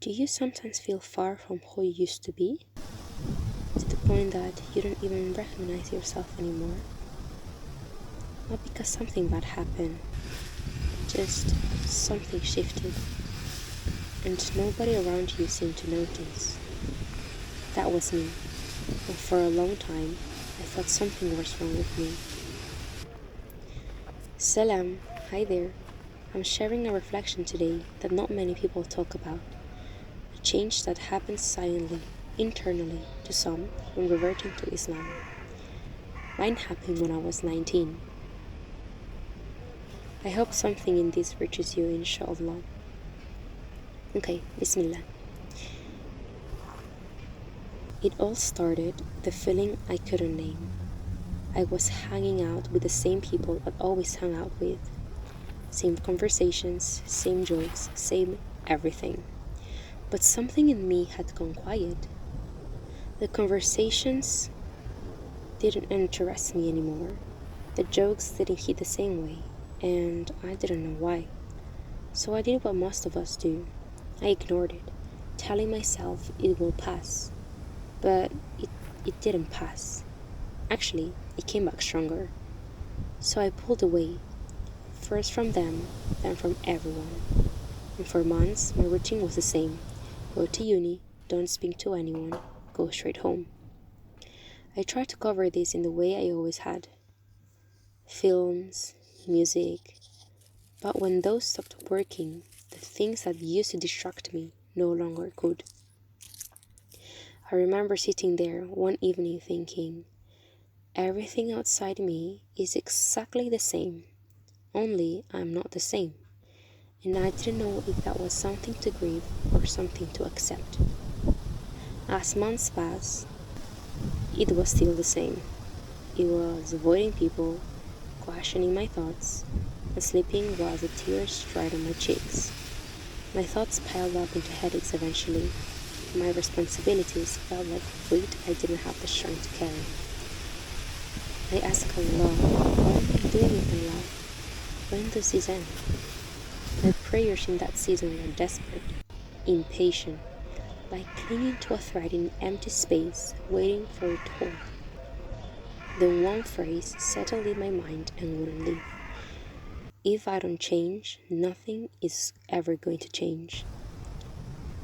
Do you sometimes feel far from who you used to be? To the point that you don't even recognize yourself anymore? Not because something bad happened, just something shifted, and nobody around you seemed to notice. That was me, and for a long time I thought something was wrong with me. Salam, hi there. I'm sharing a reflection today that not many people talk about. A change that happens silently, internally, to some when reverting to Islam. Mine happened when I was 19. I hope something in this reaches you, inshallah. Okay, Bismillah. It all started with a feeling I couldn't name. I was hanging out with the same people I'd always hung out with. Same conversations, same jokes, same everything. But something in me had gone quiet. The conversations didn't interest me anymore. The jokes didn't hit the same way, and I didn't know why. So I did what most of us do. I ignored it, telling myself it will pass. But it didn't pass. Actually, it came back stronger. So I pulled away, first from them, then from everyone. And for months, my routine was the same. Go to uni, don't speak to anyone, go straight home. I tried to cover this in the way I always had. Films, music. But when those stopped working, the things that used to distract me no longer could. I remember sitting there one evening thinking, everything outside me is exactly the same, only I'm not the same. And I didn't know if that was something to grieve or something to accept. As months passed, it was still the same. It was avoiding people, questioning my thoughts, and sleeping while the tears dried on my cheeks. My thoughts piled up into headaches eventually. My responsibilities felt like a weight I didn't have the strength to carry. I asked Allah, why am I doing it in life? When does this end? My prayers in that season were desperate, impatient, like clinging to a thread in empty space, waiting for it to hold. Then one phrase settled in my mind and wouldn't leave. If I don't change, nothing is ever going to change.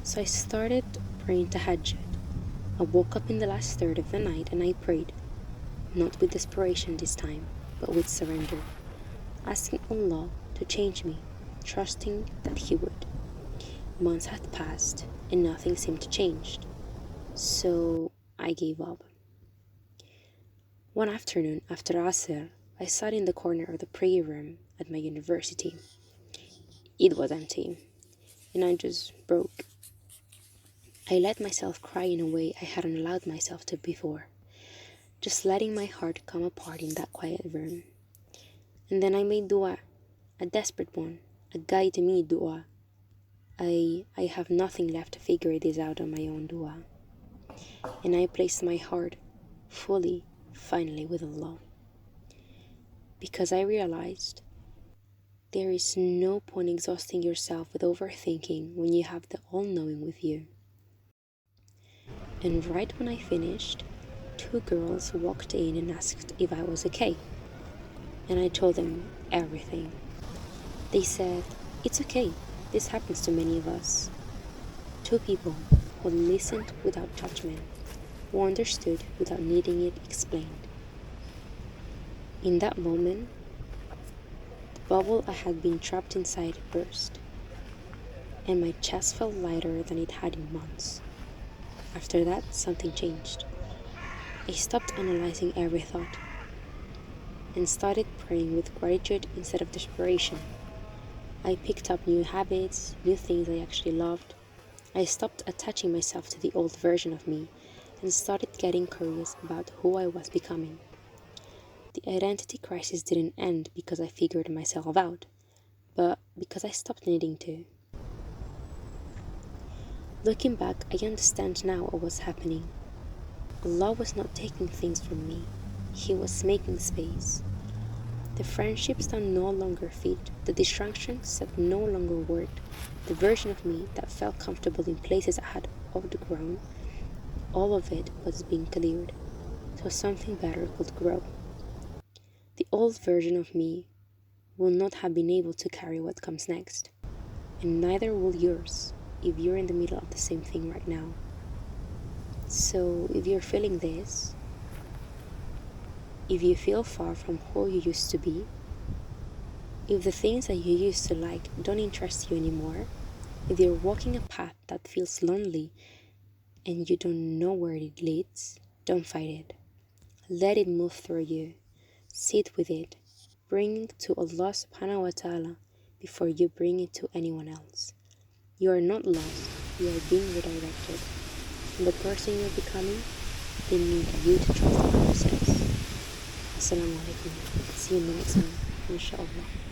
So I started praying tahajjud. I woke up in the last third of the night and I prayed, not with desperation this time, but with surrender, asking Allah to change me, trusting that He would. Months had passed and nothing seemed to change, so I gave up. One afternoon after Asr, I sat in the corner of the prayer room at my university. It was empty, and I just broke. I let myself cry in a way I hadn't allowed myself to before, just letting my heart come apart in that quiet room. And then I made dua, a desperate one, a guide to me dua. I have nothing left to figure this out on my own dua. And I placed my heart fully, finally with Allah. Because I realized there is no point exhausting yourself with overthinking when you have the all-knowing with you. And right when I finished, two girls walked in and asked if I was okay. And I told them everything. They said, it's okay, this happens to many of us. Two people who listened without judgment, who understood without needing it explained. In that moment, the bubble I had been trapped inside burst, and my chest felt lighter than it had in months. After that, something changed. I stopped analyzing every thought and started praying with gratitude instead of desperation. I picked up new habits, new things I actually loved. I stopped attaching myself to the old version of me and started getting curious about who I was becoming. The identity crisis didn't end because I figured myself out, but because I stopped needing to. Looking back, I understand now what was happening. Allah was not taking things from me. He was making space. The friendships that no longer fit, the distractions that no longer worked, The version of me that felt comfortable in places I had off the ground, all of it was being cleared so something better could grow. The old version of me will not have been able to carry what comes next, and neither will yours if you're in the middle of the same thing right now. So if you're feeling this, if you feel far from who you used to be, if the things that you used to like don't interest you anymore, if you're walking a path that feels lonely and you don't know where it leads, don't fight it. Let it move through you. Sit with it. Bring it to Allah subhanahu wa ta'ala before you bring it to anyone else. You are not lost, you are being redirected. And the person you're becoming, they need you to trust the process. Assalamu alaikum. See you in the next one, inshallah.